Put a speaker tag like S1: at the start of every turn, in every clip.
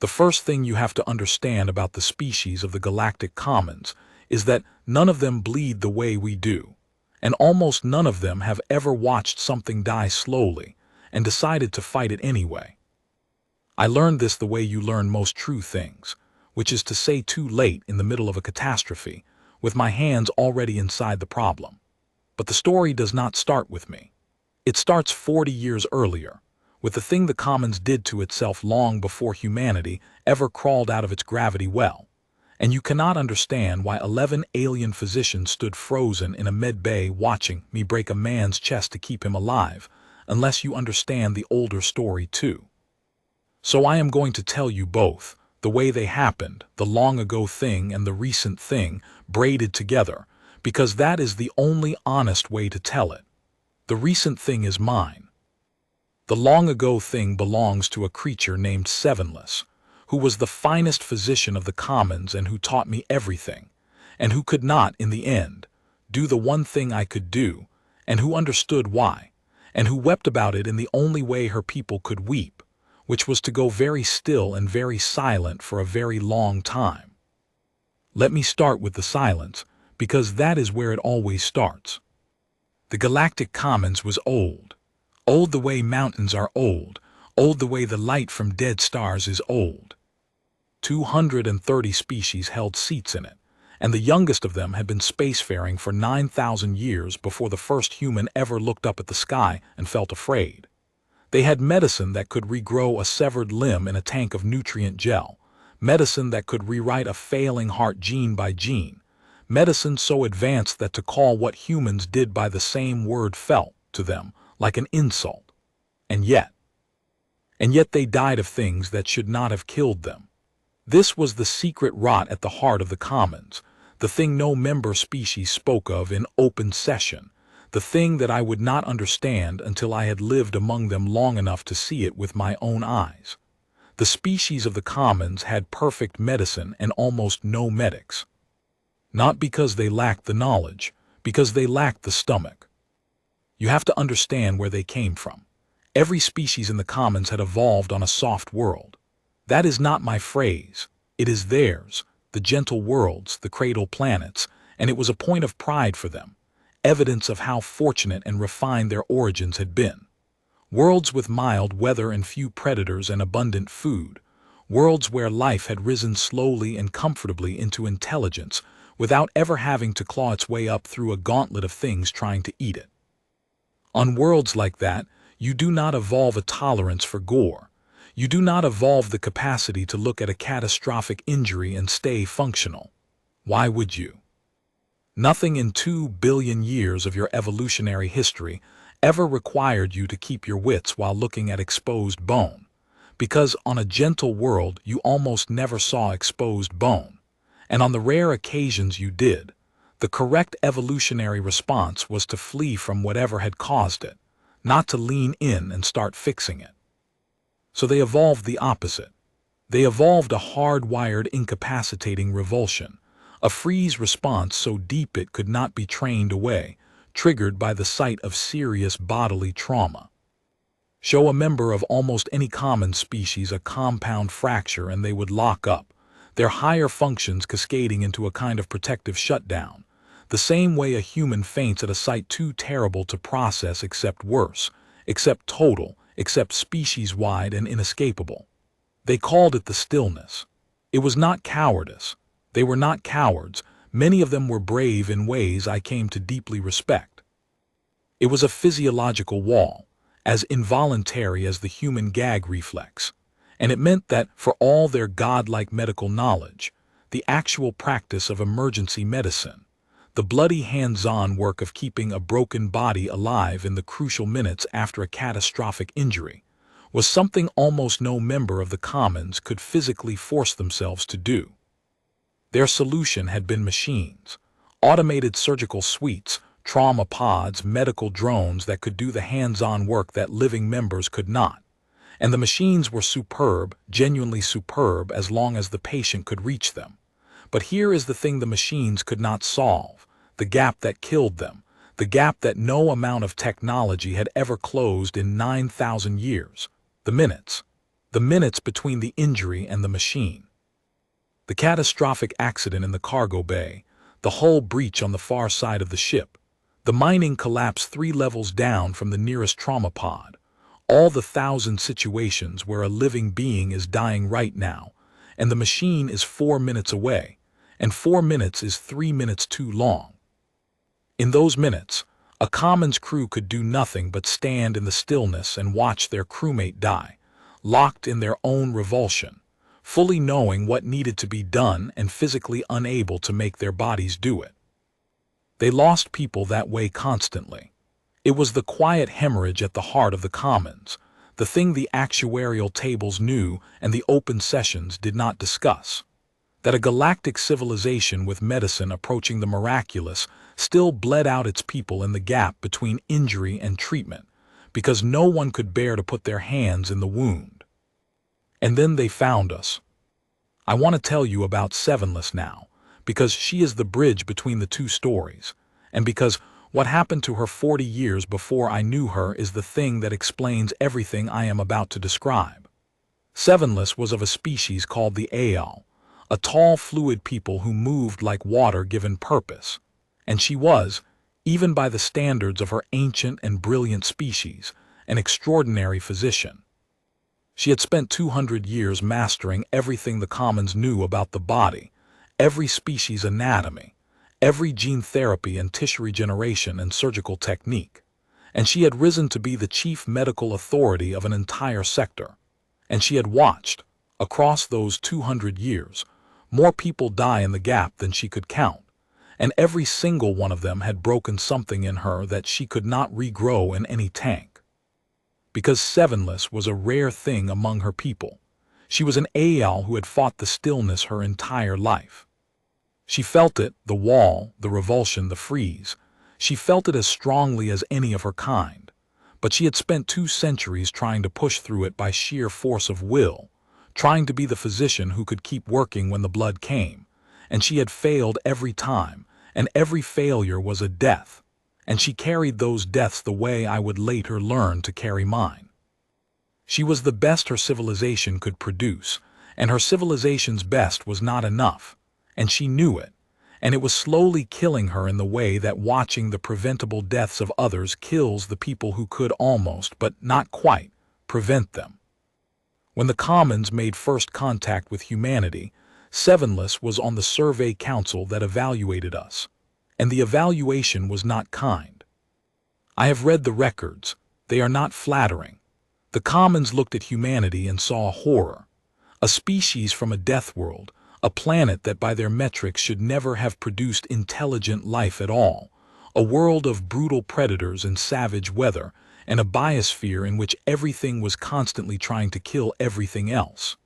S1: The first thing you have to understand about the species of the Galactic Commons is that none of them bleed the way we do, and almost none of them have ever watched something die slowly and decided to fight it anyway. I learned this the way you learn most true things, which is to say too late in the middle of a catastrophe, with my hands already inside the problem. But the story does not start with me. It starts 40 years earlier, with the thing the Commons did to itself long before humanity ever crawled out of its gravity well. And you cannot understand why 11 alien physicians stood frozen in a med bay watching me break a man's chest to keep him alive, unless you understand the older story too. So I am going to tell you both, the way they happened, the long ago thing and the recent thing, braided together, because that is the only honest way to tell it. The recent thing is mine. The long ago thing belongs to a creature named Stillness, who was the finest physician of the Commons and who taught me everything, and who could not, in the end, do the one thing I could do, and who understood why, and who wept about it in the only way her people could weep, which was to go very still and very silent for a very long time. Let me start with the silence, because that is where it always starts. The Galactic Commons was old. Old the way mountains are old the way the light from dead stars is old. 230 species held seats in it, and the youngest of them had been spacefaring for 9,000 years before the first human ever looked up at the sky and felt afraid. They had medicine that could regrow a severed limb in a tank of nutrient gel, medicine that could rewrite a failing heart gene by gene, medicine so advanced that to call what humans did by the same word felt, to them, like an insult. And yet they died of things that should not have killed them. This was the secret rot at the heart of the Commons, the thing no member species spoke of in open session, the thing that I would not understand until I had lived among them long enough to see it with my own eyes. The species of the Commons had perfect medicine and almost no medics. Not because they lacked the knowledge, because they lacked the stomach. You have to understand where they came from. Every species in the Commons had evolved on a soft world. That is not my phrase. It is theirs, the gentle worlds, the cradle planets, and it was a point of pride for them, evidence of how fortunate and refined their origins had been. Worlds with mild weather and few predators and abundant food, worlds where life had risen slowly and comfortably into intelligence without ever having to claw its way up through a gauntlet of things trying to eat it. On worlds like that, you do not evolve a tolerance for gore. You do not evolve the capacity to look at a catastrophic injury and stay functional. Why would you? Nothing in 2 billion years of your evolutionary history ever required you to keep your wits while looking at exposed bone, because on a gentle world you almost never saw exposed bone, and on the rare occasions you did, the correct evolutionary response was to flee from whatever had caused it, not to lean in and start fixing it. So they evolved the opposite. They evolved a hardwired incapacitating revulsion, a freeze response so deep it could not be trained away, triggered by the sight of serious bodily trauma. Show a member of almost any common species a compound fracture and they would lock up, their higher functions cascading into a kind of protective shutdown, the same way a human faints at a sight too terrible to process except worse, except total, except species-wide and inescapable. They called it the stillness. It was not cowardice. They were not cowards. Many of them were brave in ways I came to deeply respect. It was a physiological wall, as involuntary as the human gag reflex, and it meant that, for all their godlike medical knowledge, the actual practice of emergency medicine, the bloody hands-on work of keeping a broken body alive in the crucial minutes after a catastrophic injury, was something almost no member of the Commons could physically force themselves to do. Their solution had been machines, automated surgical suites, trauma pods, medical drones that could do the hands-on work that living members could not. And the machines were superb, genuinely superb, as long as the patient could reach them. But here is the thing the machines could not solve, the gap that killed them, the gap that no amount of technology had ever closed in 9,000 years, the minutes. the minutes between the injury and the machine. The catastrophic accident in the cargo bay, the hull breach on the far side of the ship, the mining collapse 3 levels down from the nearest trauma pod, all the 1,000 situations where a living being is dying right now, and the machine is 4 minutes away, and 4 minutes is 3 minutes too long. In those minutes, a Commons crew could do nothing but stand in the stillness and watch their crewmate die, locked in their own revulsion, fully knowing what needed to be done and physically unable to make their bodies do it. They lost people that way constantly. It was the quiet hemorrhage at the heart of the Commons, the thing the actuarial tables knew and the open sessions did not discuss. That a galactic civilization with medicine approaching the miraculous still bled out its people in the gap between injury and treatment, because no one could bear to put their hands in the wound. And then they found us. I want to tell you about Sevenless now, because she is the bridge between the two stories, and because what happened to her 40 years before I knew her is the thing that explains everything I am about to describe. Sevenless was of a species called the Aal, a tall, fluid people who moved like water given purpose, and she was, even by the standards of her ancient and brilliant species, an extraordinary physician. She had spent 200 years mastering everything the Commons knew about the body, every species anatomy, every gene therapy and tissue regeneration and surgical technique, and she had risen to be the chief medical authority of an entire sector. And she had watched, across those 200 years, more people die in the gap than she could count, and every single one of them had broken something in her that she could not regrow in any tank. Because Sevenless was a rare thing among her people, she was an Aal who had fought the stillness her entire life. She felt it, the wall, the revulsion, the freeze. She felt it as strongly as any of her kind, but she had spent 2 centuries trying to push through it by sheer force of will, trying to be the physician who could keep working when the blood came, and she had failed every time, and every failure was a death, and she carried those deaths the way I would later learn to carry mine. She was the best her civilization could produce, and her civilization's best was not enough, and she knew it, and it was slowly killing her in the way that watching the preventable deaths of others kills the people who could almost, but not quite, prevent them. When the Commons made first contact with humanity, Sevenless was on the survey council that evaluated us, and the evaluation was not kind. I have read the records. They are not flattering. The Commons looked at humanity and saw a horror, a species from a death world, a planet that by their metrics should never have produced intelligent life at all, a world of brutal predators and savage weather, and a biosphere in which everything was constantly trying to kill everything else.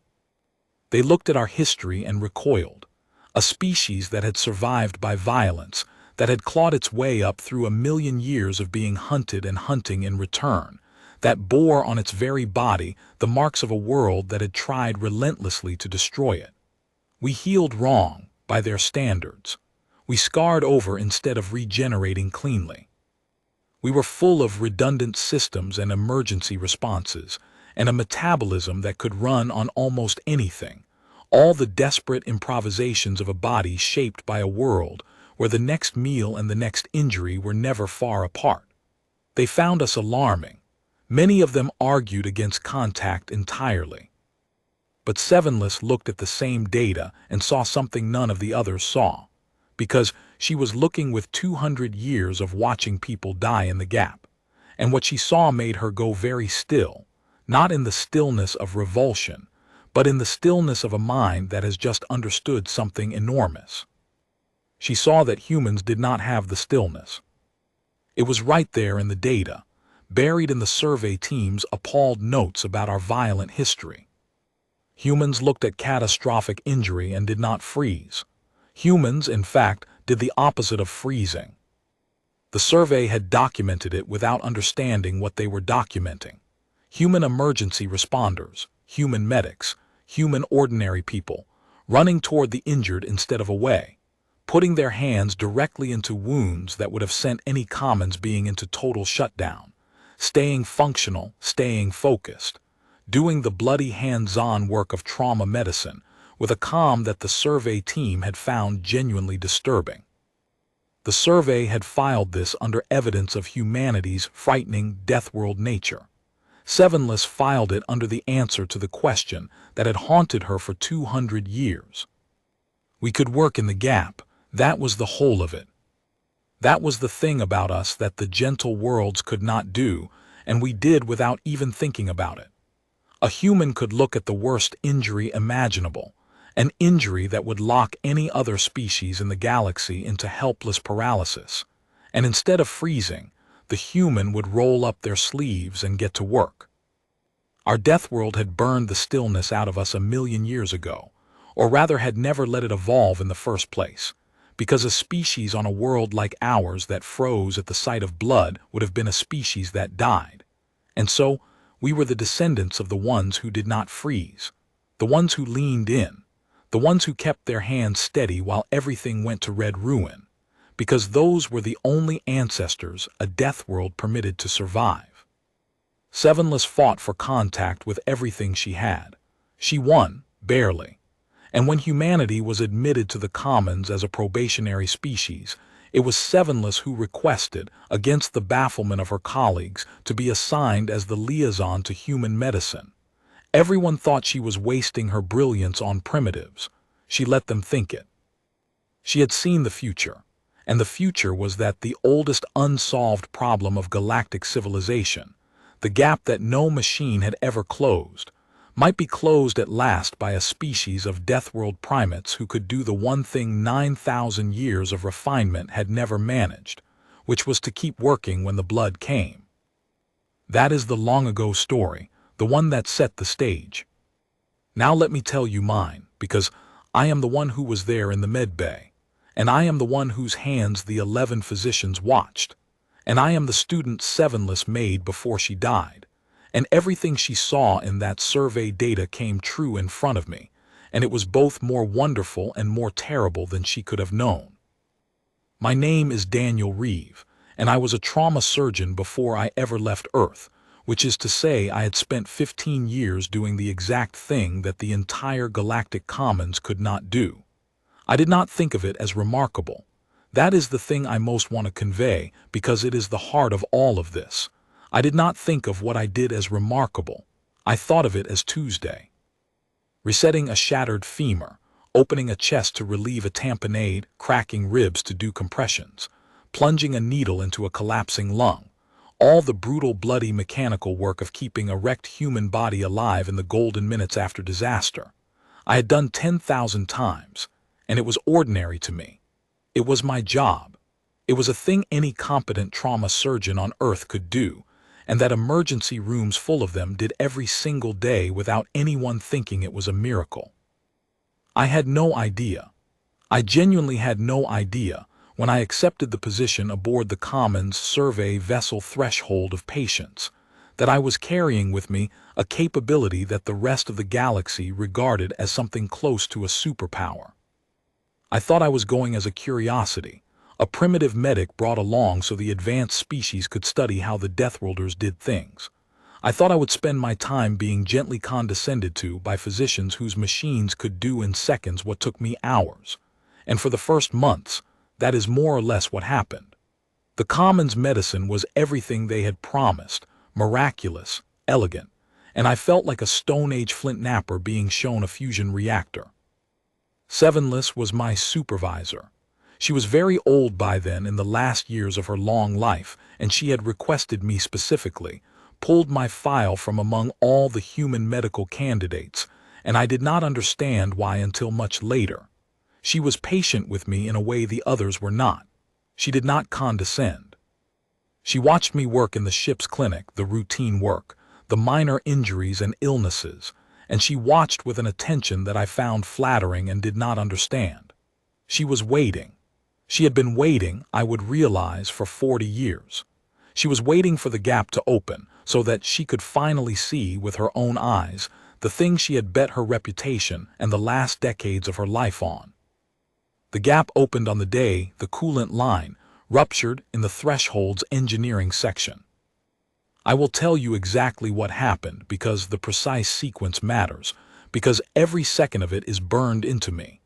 S1: They looked at our history and recoiled, a species that had survived by violence, that had clawed its way up through 1,000,000 years of being hunted and hunting in return, that bore on its very body the marks of a world that had tried relentlessly to destroy it. We healed wrong, by their standards. We scarred over instead of regenerating cleanly. We were full of redundant systems and emergency responses, and a metabolism that could run on almost anything, all the desperate improvisations of a body shaped by a world where the next meal and the next injury were never far apart. They found us alarming. Many of them argued against contact entirely. But Sevenless looked at the same data and saw something none of the others saw, because she was looking with 200 years of watching people die in the gap, and what she saw made her go very still, not in the stillness of revulsion, but in the stillness of a mind that has just understood something enormous. She saw that humans did not have the stillness. It was right there in the data, buried in the survey team's appalled notes about our violent history. Humans looked at catastrophic injury and did not freeze. Humans, in fact, did the opposite of freezing. The survey had documented it without understanding what they were documenting. Human emergency responders, human medics, human ordinary people, running toward the injured instead of away, putting their hands directly into wounds that would have sent any Commons being into total shutdown, staying functional, staying focused, doing the bloody hands-on work of trauma medicine with a calm that the survey team had found genuinely disturbing. The survey had filed this under evidence of humanity's frightening Deathworld nature. Sevenless filed it under the answer to the question that had haunted her for 200 years. We could work in the gap, that was the whole of it. That was the thing about us that the gentle worlds could not do, and we did without even thinking about it. A human could look at the worst injury imaginable, an injury that would lock any other species in the galaxy into helpless paralysis, and instead of freezing, the human would roll up their sleeves and get to work. Our Deathworld had burned the stillness out of us 1,000,000 years ago, or rather had never let it evolve in the first place, because a species on a world like ours that froze at the sight of blood would have been a species that died. And so, we were the descendants of the ones who did not freeze, the ones who leaned in, the ones who kept their hands steady while everything went to red ruin, because those were the only ancestors a Deathworld permitted to survive. Sevenless fought for contact with everything she had. She won, barely. And when humanity was admitted to the Commons as a probationary species, it was Sevenless who requested, against the bafflement of her colleagues, to be assigned as the liaison to human medicine. Everyone thought she was wasting her brilliance on primitives. She let them think it. She had seen the future, and the future was that the oldest unsolved problem of galactic civilization, the gap that no machine had ever closed, might be closed at last by a species of Deathworld primates who could do the one thing 9,000 years of refinement had never managed, which was to keep working when the blood came. That is the long-ago story, the one that set the stage. Now let me tell you mine, because I am the one who was there in the med bay, and I am the one whose hands the 11 physicians watched, and I am the student Sevenless made before she died, and everything she saw in that survey data came true in front of me, and it was both more wonderful and more terrible than she could have known. My name is Daniel Reeve, and I was a trauma surgeon before I ever left Earth, which is to say I had spent 15 years doing the exact thing that the entire Galactic Commons could not do. I did not think of it as remarkable. That is the thing I most want to convey, because it is the heart of all of this. I did not think of what I did as remarkable. I thought of it as Tuesday. Resetting a shattered femur, opening a chest to relieve a tamponade, cracking ribs to do compressions, plunging a needle into a collapsing lung, all the brutal, bloody mechanical work of keeping a wrecked human body alive in the golden minutes after disaster. I had done 10,000 times, and it was ordinary to me. It was my job. It was a thing any competent trauma surgeon on Earth could do, and that emergency rooms full of them did every single day without anyone thinking it was a miracle. I had no idea. I genuinely had no idea when I accepted the position aboard the Commons survey vessel threshold of patience, that I was carrying with me a capability that the rest of the galaxy regarded as something close to a superpower. I thought I was going as a curiosity, a primitive medic brought along so the advanced species could study how the Deathworlders did things. I thought I would spend my time being gently condescended to by physicians whose machines could do in seconds what took me hours. And for the first months, that is more or less what happened. The Commons medicine was everything they had promised, miraculous, elegant, and I felt like a Stone Age flint knapper being shown a fusion reactor. Sevenless was my supervisor. She was very old by then in the last years of her long life, and she had requested me specifically, pulled my file from among all the human medical candidates, and I did not understand why until much later. She was patient with me in a way the others were not. She did not condescend. She watched me work in the ship's clinic, the routine work, the minor injuries and illnesses, and she watched with an attention that I found flattering and did not understand. She was waiting. She had been waiting, I would realize, for 40 years. She was waiting for the gap to open so that she could finally see with her own eyes the thing she had bet her reputation and the last decades of her life on. The gap opened on the day the coolant line ruptured in the threshold's engineering section. I will tell you exactly what happened because the precise sequence matters, because every second of it is burned into me.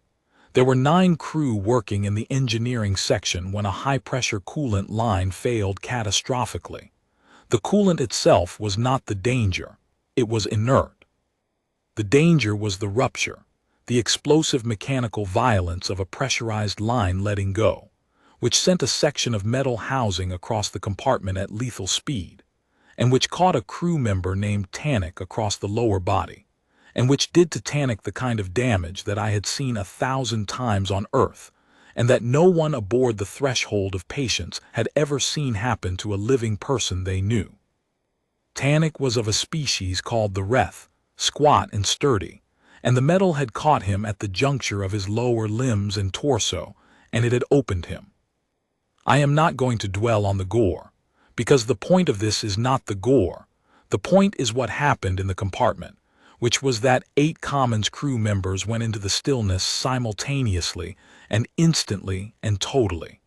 S1: There were 9 crew working in the engineering section when a high-pressure coolant line failed catastrophically. The coolant itself was not the danger. It was inert. The danger was the rupture, the explosive mechanical violence of a pressurized line letting go, which sent a section of metal housing across the compartment at lethal speed, and which caught a crew member named Tannic across the lower body, and which did to Tannic the kind of damage that I had seen 1,000 times on Earth, and that no one aboard the threshold of patience had ever seen happen to a living person they knew. Tannic was of a species called the Reth, squat and sturdy, and the metal had caught him at the juncture of his lower limbs and torso, and it had opened him. I am not going to dwell on the gore, because the point of this is not the gore. The point is what happened in the compartment, which was that 8 Commons crew members went into the Stillness simultaneously and instantly and totally.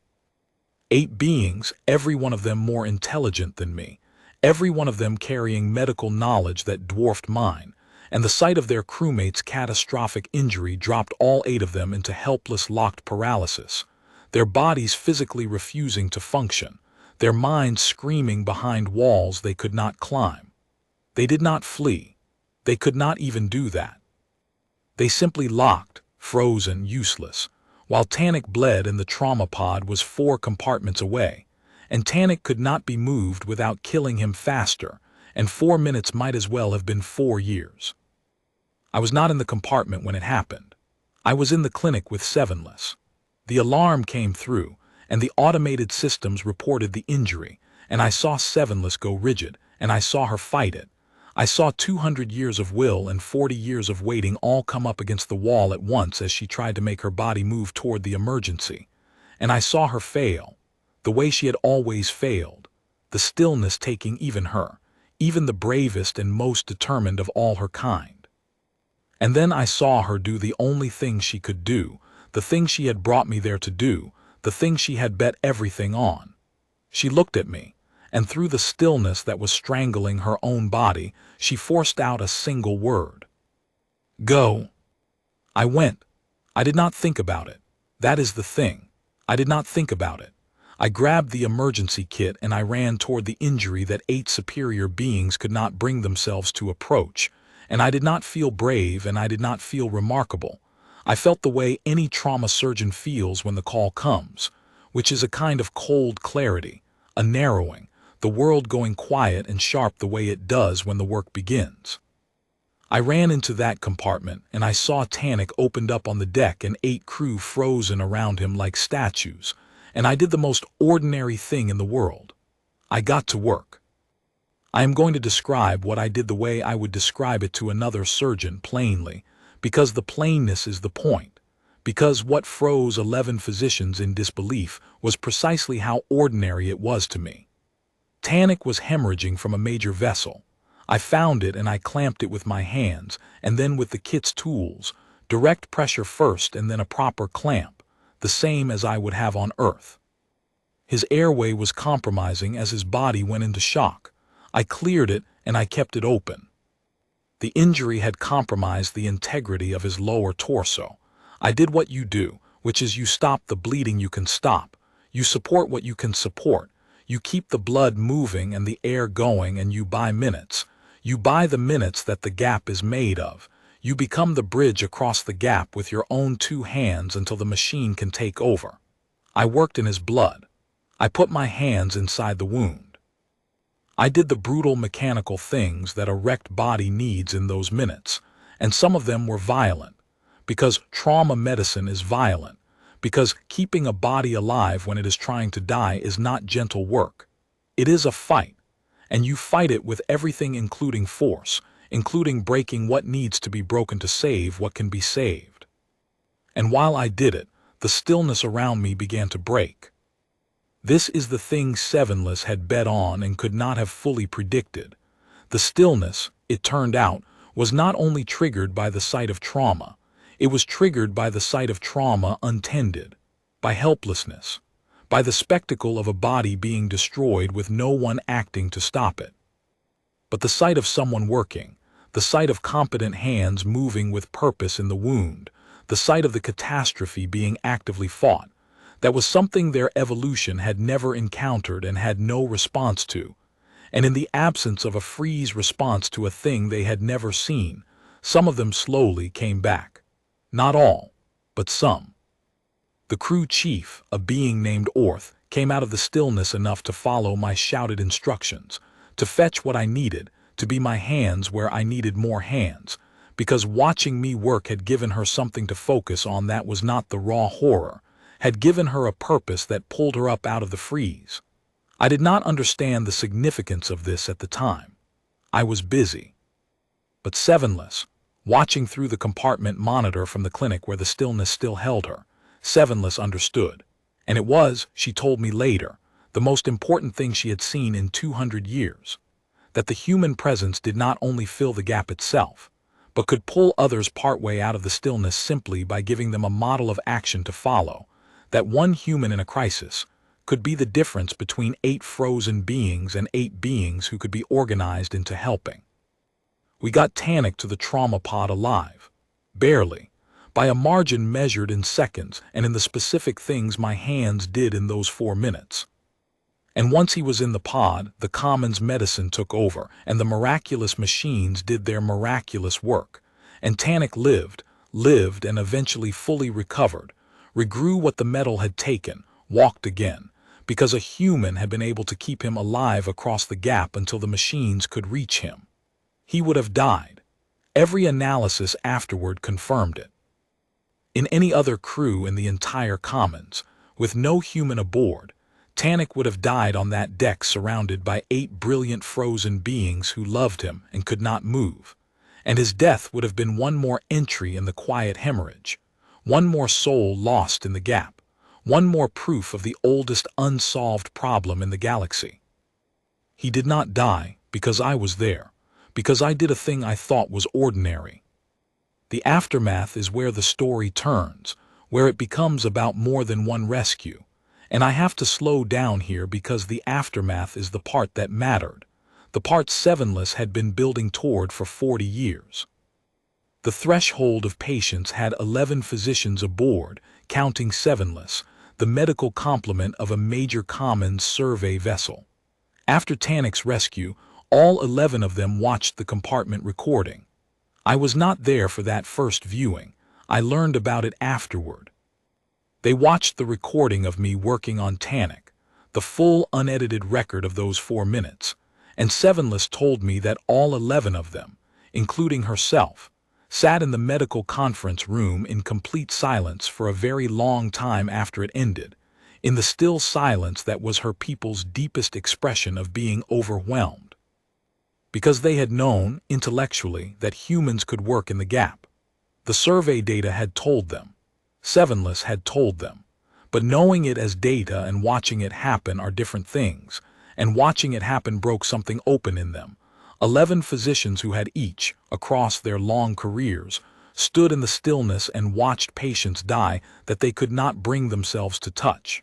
S1: 8 beings, every one of them more intelligent than me, every one of them carrying medical knowledge that dwarfed mine, and the sight of their crewmate's catastrophic injury dropped all 8 of them into helpless locked paralysis, their bodies physically refusing to function, their minds screaming behind walls they could not climb. They did not flee. They could not even do that. They simply locked, frozen, useless, while Tannic bled in the trauma pod was 4 compartments away, and Tannic could not be moved without killing him faster, and 4 minutes might as well have been 4 years. I was not in the compartment when it happened. I was in the clinic with Stillness. The alarm came through, and the automated systems reported the injury, and I saw Stillness go rigid, and I saw her fight it. I saw 200 years of will and 40 years of waiting all come up against the wall at once as she tried to make her body move toward the emergency. And I saw her fail, the way she had always failed, the Stillness taking even her, even the bravest and most determined of all her kind. And then I saw her do the only thing she could do, the thing she had brought me there to do, the thing she had bet everything on. She looked at me, and through the stillness that was strangling her own body, she forced out a single word. Go. I went. I did not think about it. That is the thing. I did not think about it. I grabbed the emergency kit and I ran toward the injury that 8 superior beings could not bring themselves to approach, and I did not feel brave and I did not feel remarkable. I felt the way any trauma surgeon feels when the call comes, which is a kind of cold clarity, a narrowing, the world going quiet and sharp the way it does when the work begins. I ran into that compartment and I saw Tannic opened up on the deck and 8 crew frozen around him like statues, and I did the most ordinary thing in the world. I got to work. I am going to describe what I did the way I would describe it to another surgeon plainly, because the plainness is the point, because what froze 11 physicians in disbelief was precisely how ordinary it was to me. Tannic was hemorrhaging from a major vessel. I found it and I clamped it with my hands, and then with the kit's tools, direct pressure first and then a proper clamp, the same as I would have on Earth. His airway was compromising as his body went into shock. I cleared it and I kept it open. The injury had compromised the integrity of his lower torso. I did what you do, which is you stop the bleeding you can stop. You support what you can support. You keep the blood moving and the air going, and you buy minutes. You buy the minutes that the gap is made of. You become the bridge across the gap with your own 2 hands until the machine can take over. I worked in his blood. I put my hands inside the wound. I did the brutal mechanical things that a wrecked body needs in those minutes, and some of them were violent, because trauma medicine is violent, because keeping a body alive when it is trying to die is not gentle work. It is a fight, and you fight it with everything including force, including breaking what needs to be broken to save what can be saved. And while I did it, the stillness around me began to break. This is the thing Stillness had bet on and could not have fully predicted. The stillness, it turned out, was not only triggered by the sight of trauma, it was triggered by the sight of trauma untended, by helplessness, by the spectacle of a body being destroyed with no one acting to stop it. But the sight of someone working, the sight of competent hands moving with purpose in the wound, the sight of the catastrophe being actively fought, that was something their evolution had never encountered and had no response to. And in the absence of a freeze response to a thing they had never seen, some of them slowly came back. Not all, but some. The crew chief, a being named Orth, came out of the stillness enough to follow my shouted instructions, to fetch what I needed, to be my hands where I needed more hands, because watching me work had given her something to focus on that was not the raw horror, had given her a purpose that pulled her up out of the freeze. I did not understand the significance of this at the time. I was busy. But Sevenless, watching through the compartment monitor from the clinic where the stillness still held her, Sevenless understood. And it was, she told me later, the most important thing she had seen in 200 years. That the human presence did not only fill the gap itself, but could pull others partway out of the stillness simply by giving them a model of action to follow. That one human in a crisis could be the difference between 8 frozen beings and 8 beings who could be organized into helping. We got Tannic to the trauma pod alive. Barely. By a margin measured in seconds and in the specific things my hands did in those 4 minutes. And once he was in the pod, the Commons medicine took over, and the miraculous machines did their miraculous work. And Tannic lived and eventually fully recovered, regrew what the metal had taken, walked again, because a human had been able to keep him alive across the gap until the machines could reach him. He would have died. Every analysis afterward confirmed it. In any other crew in the entire Commons, with no human aboard, Tannic would have died on that deck surrounded by 8 brilliant frozen beings who loved him and could not move, and his death would have been one more entry in the quiet hemorrhage, one more soul lost in the gap, one more proof of the oldest unsolved problem in the galaxy. He did not die because I was there, because I did a thing I thought was ordinary. The aftermath is where the story turns, where it becomes about more than one rescue. And I have to slow down here because the aftermath is the part that mattered, the part Sevenless had been building toward for 40 years. The threshold of patients had 11 physicians aboard, counting Sevenless, the medical complement of a major Commons survey vessel. After Tannic's rescue, all 11 of them watched the compartment recording. I was not there for that first viewing. I learned about it afterward. They watched the recording of me working on Tannic, the full unedited record of those 4 minutes, and Sevenless told me that all 11 of them, including herself, sat in the medical conference room in complete silence for a very long time after it ended, in the still silence that was her people's deepest expression of being overwhelmed. Because they had known, intellectually, that humans could work in the gap. The survey data had told them. Sevenless had told them, but knowing it as data and watching it happen are different things, and watching it happen broke something open in them. 11 physicians who had each, across their long careers, stood in the stillness and watched patients die that they could not bring themselves to touch.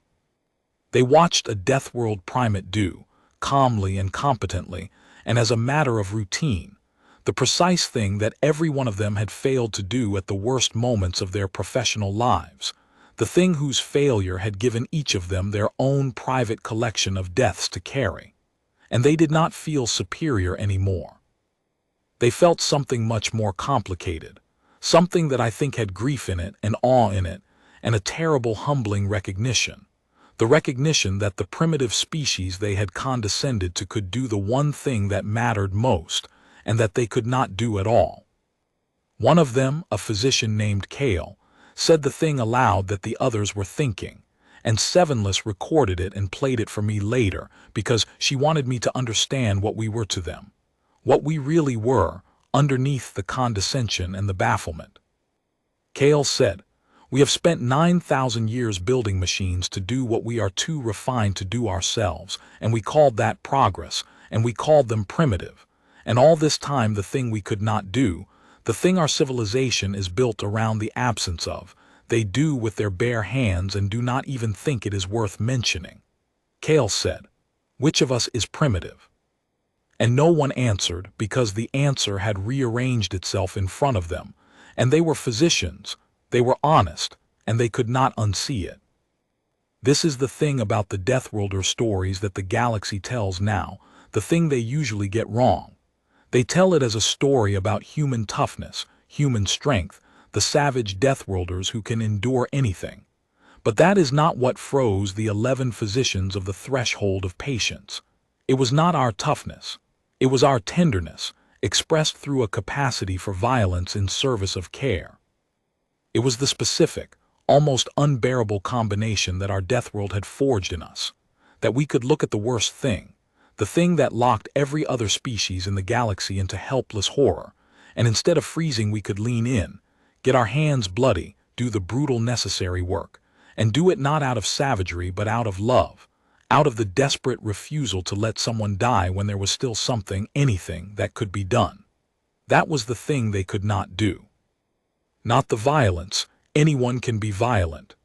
S1: They watched a Deathworld primate do, calmly and competently, and as a matter of routine, the precise thing that every one of them had failed to do at the worst moments of their professional lives, the thing whose failure had given each of them their own private collection of deaths to carry. And they did not feel superior anymore. They felt something much more complicated, something that I think had grief in it and awe in it, and a terrible humbling recognition. The recognition that the primitive species they had condescended to could do the one thing that mattered most, and that they could not do at all. One of them, a physician named Kale, said the thing aloud that the others were thinking, and Sevenless recorded it and played it for me later because she wanted me to understand what we were to them, what we really were, underneath the condescension and the bafflement. Kale said, "We have spent 9,000 years building machines to do what we are too refined to do ourselves, and we called that progress, and we called them primitive. And all this time the thing we could not do, the thing our civilization is built around the absence of, they do with their bare hands and do not even think it is worth mentioning." Kale said, "Which of us is primitive?" And no one answered because the answer had rearranged itself in front of them, and they were physicians, they were honest, and they could not unsee it. This is the thing about the Deathworlder stories that the galaxy tells now, the thing they usually get wrong. They tell it as a story about human toughness, human strength, the savage Deathworlders who can endure anything. But that is not what froze the 11 physicians of the threshold of patience. It was not our toughness. It was our tenderness, expressed through a capacity for violence in service of care. It was the specific, almost unbearable combination that our Deathworld had forged in us, that we could look at the worst thing, the thing that locked every other species in the galaxy into helpless horror, and instead of freezing we could lean in, get our hands bloody, do the brutal necessary work, and do it not out of savagery but out of love, out of the desperate refusal to let someone die when there was still something, anything, that could be done. That was the thing they could not do. Not the violence. Anyone can be violent.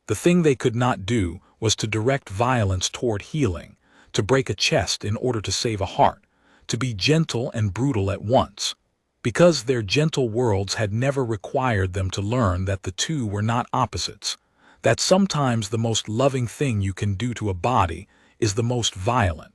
S1: The thing they could not do was to direct violence toward healing, to break a chest in order to save a heart, to be gentle and brutal at once, because their gentle worlds had never required them to learn that the two were not opposites, that sometimes the most loving thing you can do to a body is the most violent.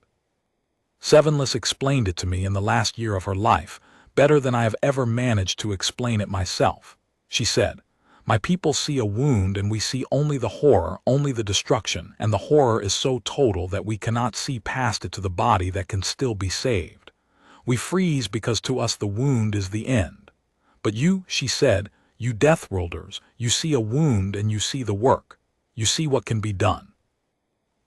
S1: Stillness explained it to me in the last year of her life, better than I have ever managed to explain it myself. She said, "My people see a wound and we see only the horror, only the destruction, and the horror is so total that we cannot see past it to the body that can still be saved. We freeze because to us the wound is the end. But you," she said, "you Deathworlders, you see a wound and you see the work. You see what can be done.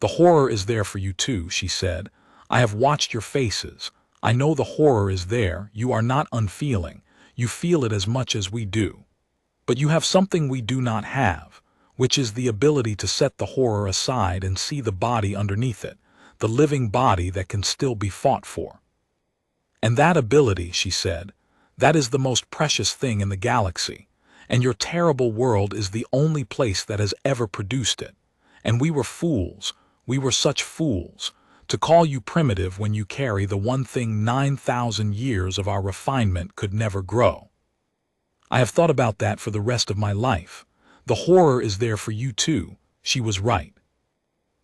S1: The horror is there for you too," she said. "I have watched your faces. I know the horror is there. You are not unfeeling. You feel it as much as we do. But you have something we do not have, which is the ability to set the horror aside and see the body underneath it, the living body that can still be fought for. And that ability," she said, "that is the most precious thing in the galaxy, and your terrible world is the only place that has ever produced it. And we were fools, we were such fools, to call you primitive when you carry the one thing 9,000 years of our refinement could never grow. I have thought about that for the rest of my life. The horror is there for you too." She was right.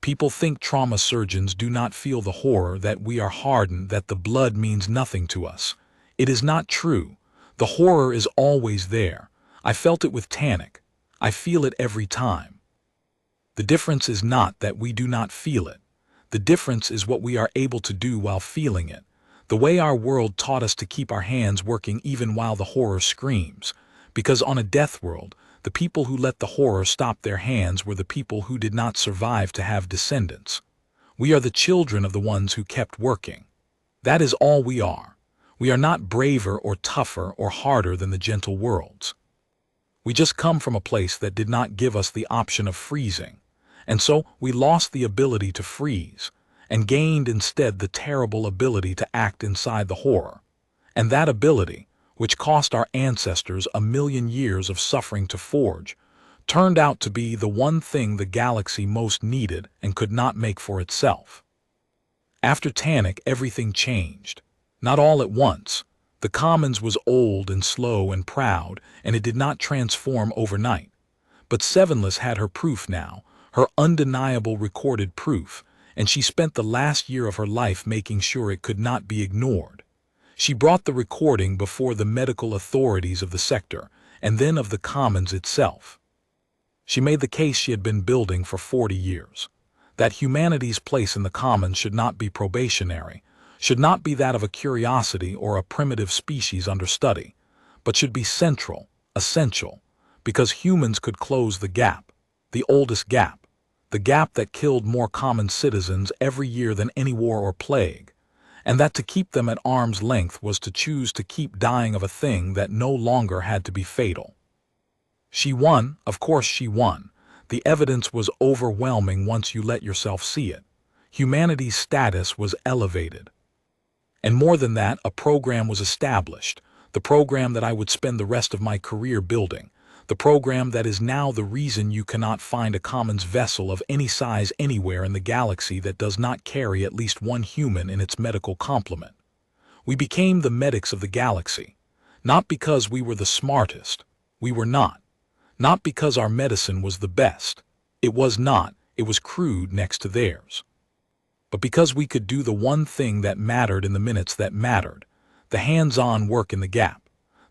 S1: People think trauma surgeons do not feel the horror, that we are hardened, that the blood means nothing to us. It is not true. The horror is always there. I felt it with Tannic. I feel it every time. The difference is not that we do not feel it. The difference is what we are able to do while feeling it. The way our world taught us to keep our hands working even while the horror screams. Because on a death world, the people who let the horror stop their hands were the people who did not survive to have descendants. We are the children of the ones who kept working. That is all we are. We are not braver or tougher or harder than the gentle worlds. We just come from a place that did not give us the option of freezing, and so we lost the ability to freeze, and gained instead the terrible ability to act inside the horror. And that ability, which cost our ancestors 1,000,000 years of suffering to forge, turned out to be the one thing the galaxy most needed and could not make for itself. After Tannic, everything changed. Not all at once. The Commons was old and slow and proud, and it did not transform overnight. But Stillness had her proof now, her undeniable recorded proof, and she spent the last year of her life making sure it could not be ignored. She brought the recording before the medical authorities of the sector, and then of the Commons itself. She made the case she had been building for 40 years. That humanity's place in the Commons should not be probationary, should not be that of a curiosity or a primitive species under study, but should be central, essential, because humans could close the gap, the oldest gap, the gap that killed more common citizens every year than any war or plague, and that to keep them at arm's length was to choose to keep dying of a thing that no longer had to be fatal. She won, of course she won. The evidence was overwhelming once you let yourself see it. Humanity's status was elevated. And more than that, a program was established, the program that I would spend the rest of my career building, The program that is now the reason you cannot find a commons vessel of any size anywhere in the galaxy that does not carry at least one human in its medical complement. We became the medics of the galaxy, not because we were the smartest. We were not. Not because our medicine was the best. It was not. It was crude next to theirs. But because we could do the one thing that mattered in the minutes that mattered, the hands-on work in the gap,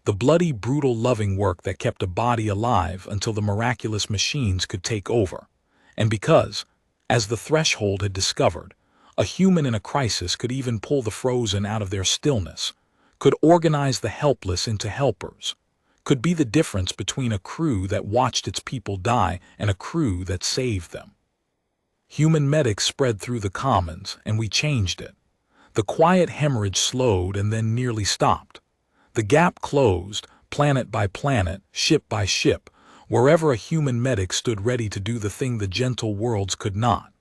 S1: the bloody, brutal, loving work that kept a body alive until the miraculous machines could take over. And because, as the threshold had discovered, a human in a crisis could even pull the frozen out of their stillness, could organize the helpless into helpers, could be the difference between a crew that watched its people die and a crew that saved them. Human medics spread through the commons, and we changed it. The quiet hemorrhage slowed and then nearly stopped. The gap closed, planet by planet, ship by ship, wherever a human medic stood ready to do the thing the gentle worlds could not.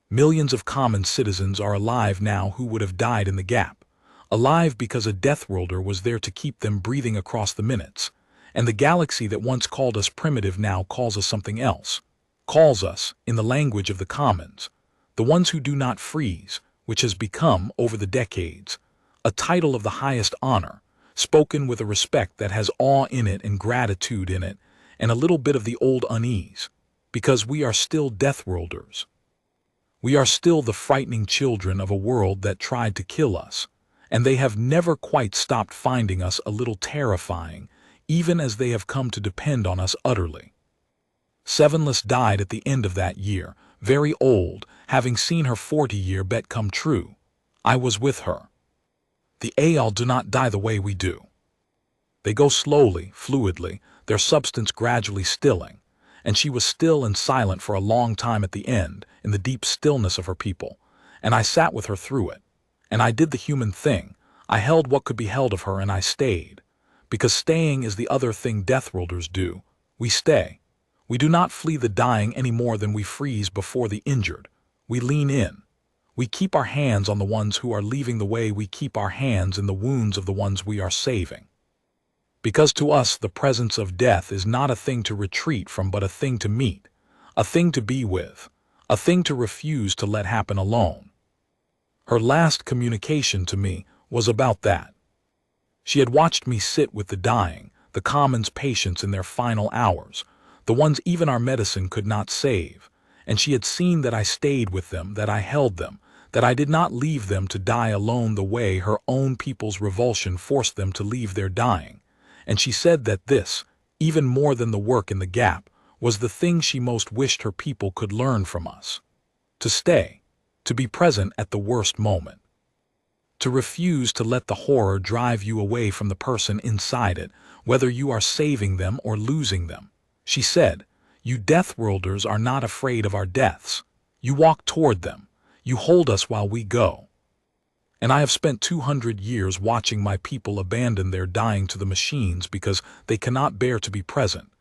S1: Millions of common citizens are alive now who would have died in the gap, alive because a Deathworlder was there to keep them breathing across the minutes, and the galaxy that once called us primitive now calls us something else, calls us, in the language of the commons, the ones who do not freeze, which has become, over the decades, a title of the highest honor, spoken with a respect that has awe in it and gratitude in it, and a little bit of the old unease, because we are still Deathworlders. We are still the frightening children of a world that tried to kill us, and they have never quite stopped finding us a little terrifying, even as they have come to depend on us utterly. Stillness died at the end of that year, very old, having seen her 40-year bet come true. I was with her. The AL do not die the way we do. They go slowly, fluidly, their substance gradually stilling, and she was still and silent for a long time at the end, in the deep stillness of her people, and I sat with her through it. And I did the human thing. I held what could be held of her, and I stayed. Because staying is the other thing Deathworlders do. We stay. We do not flee the dying any more than we freeze before the injured. We lean in. We keep our hands on the ones who are leaving the way we keep our hands in the wounds of the ones we are saving. Because to us the presence of death is not a thing to retreat from but a thing to meet, a thing to be with, a thing to refuse to let happen alone. Her last communication to me was about that. She had watched me sit with the dying, the commons patients in their final hours, the ones even our medicine could not save, and she had seen that I stayed with them, that I held them, that I did not leave them to die alone the way her own people's revulsion forced them to leave their dying, and she said that this, even more than the work in the gap, was the thing she most wished her people could learn from us. To stay, to be present at the worst moment. To refuse to let the horror drive you away from the person inside it, whether you are saving them or losing them. She said, "You Deathworlders are not afraid of our deaths. You walk toward them. You hold us while we go." And I have spent 200 years watching my people abandon their dying to the machines because they cannot bear to be present.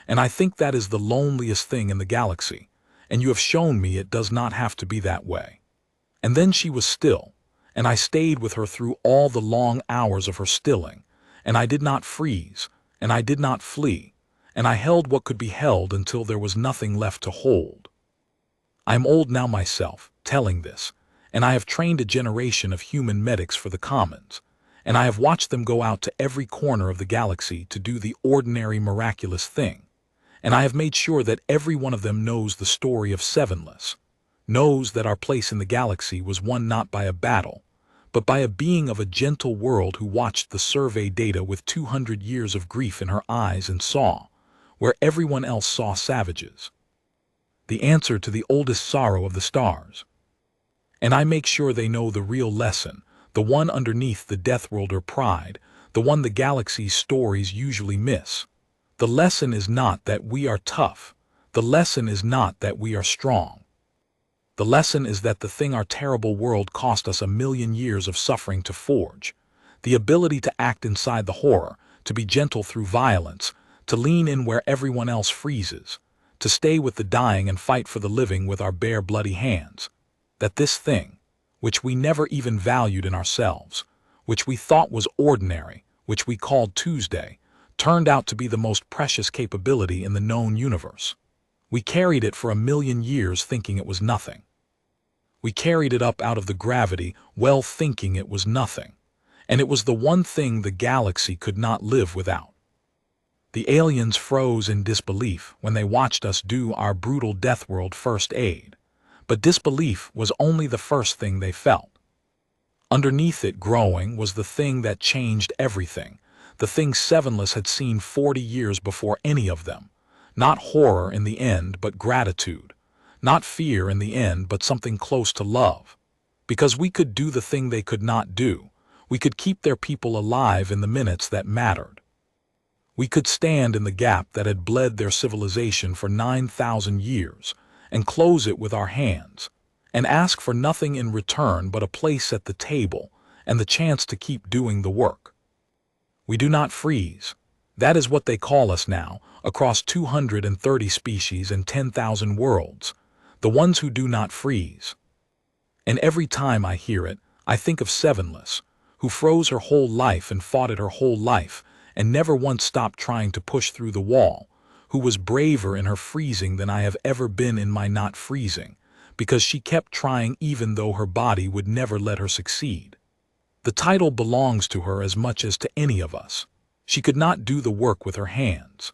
S1: And I think that is the loneliest thing in the galaxy, and you have shown me it does not have to be that way. And then she was still, and I stayed with her through all the long hours of her stilling, and I did not freeze, and I did not flee, and I held what could be held until there was nothing left to hold. I am old now myself, telling this, and I have trained a generation of human medics for the commons, and I have watched them go out to every corner of the galaxy to do the ordinary miraculous thing, and I have made sure that every one of them knows the story of Stillness, knows that our place in the galaxy was won not by a battle, but by a being of a gentle world who watched the survey data with 200 years of grief in her eyes and saw, where everyone else saw savages, the answer to the oldest sorrow of the stars. And I make sure they know the real lesson, the one underneath the Deathworlder pride, the one the galaxy's stories usually miss. The lesson is not that we are tough. The lesson is not that we are strong. The lesson is that the thing our terrible world cost us 1,000,000 years of suffering to forge, the ability to act inside the horror, to be gentle through violence, to lean in where everyone else freezes, to stay with the dying and fight for the living with our bare bloody hands, that this thing, which we never even valued in ourselves, which we thought was ordinary, which we called Tuesday, turned out to be the most precious capability in the known universe. We carried it for 1,000,000 years thinking it was nothing. We carried it up out of the gravity, well thinking it was nothing. And it was the one thing the galaxy could not live without. The aliens froze in disbelief when they watched us do our brutal Deathworld first aid. But disbelief was only the first thing they felt. Underneath it growing was the thing that changed everything, the thing Sevenless had seen 40 years before any of them. Not horror in the end, but gratitude. Not fear in the end, but something close to love. Because we could do the thing they could not do. We could keep their people alive in the minutes that mattered. We could stand in the gap that had bled their civilization for 9,000 years, and close it with our hands, and ask for nothing in return but a place at the table and the chance to keep doing the work. We do not freeze. That is what they call us now, across 230 species and 10,000 worlds, the ones who do not freeze. And every time I hear it, I think of Sevenless, who froze her whole life and fought it her whole life, and never once stopped trying to push through the wall, who was braver in her freezing than I have ever been in my not freezing, because she kept trying even though her body would never let her succeed. The title belongs to her as much as to any of us. She could not do the work with her hands.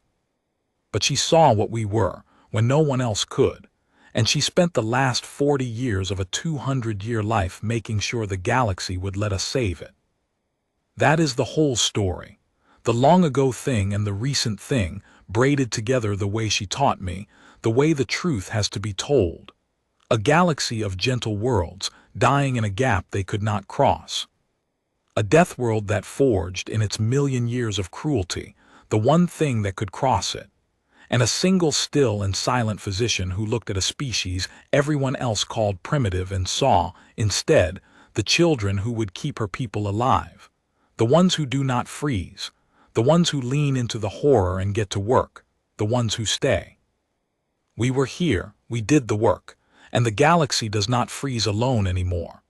S1: But she saw what we were, when no one else could, and she spent the last 40 years of a 200-year life making sure the galaxy would let us save it. That is the whole story. The long-ago thing and the recent thing, braided together the way she taught me, the way the truth has to be told. A galaxy of gentle worlds, dying in a gap they could not cross. A death world that forged in its 1,000,000 years of cruelty, the one thing that could cross it. And a single still and silent physician who looked at a species everyone else called primitive and saw, instead, the children who would keep her people alive. The ones who do not freeze. The ones who lean into the horror and get to work. The ones who stay. We were here, we did the work, and the galaxy does not freeze alone anymore.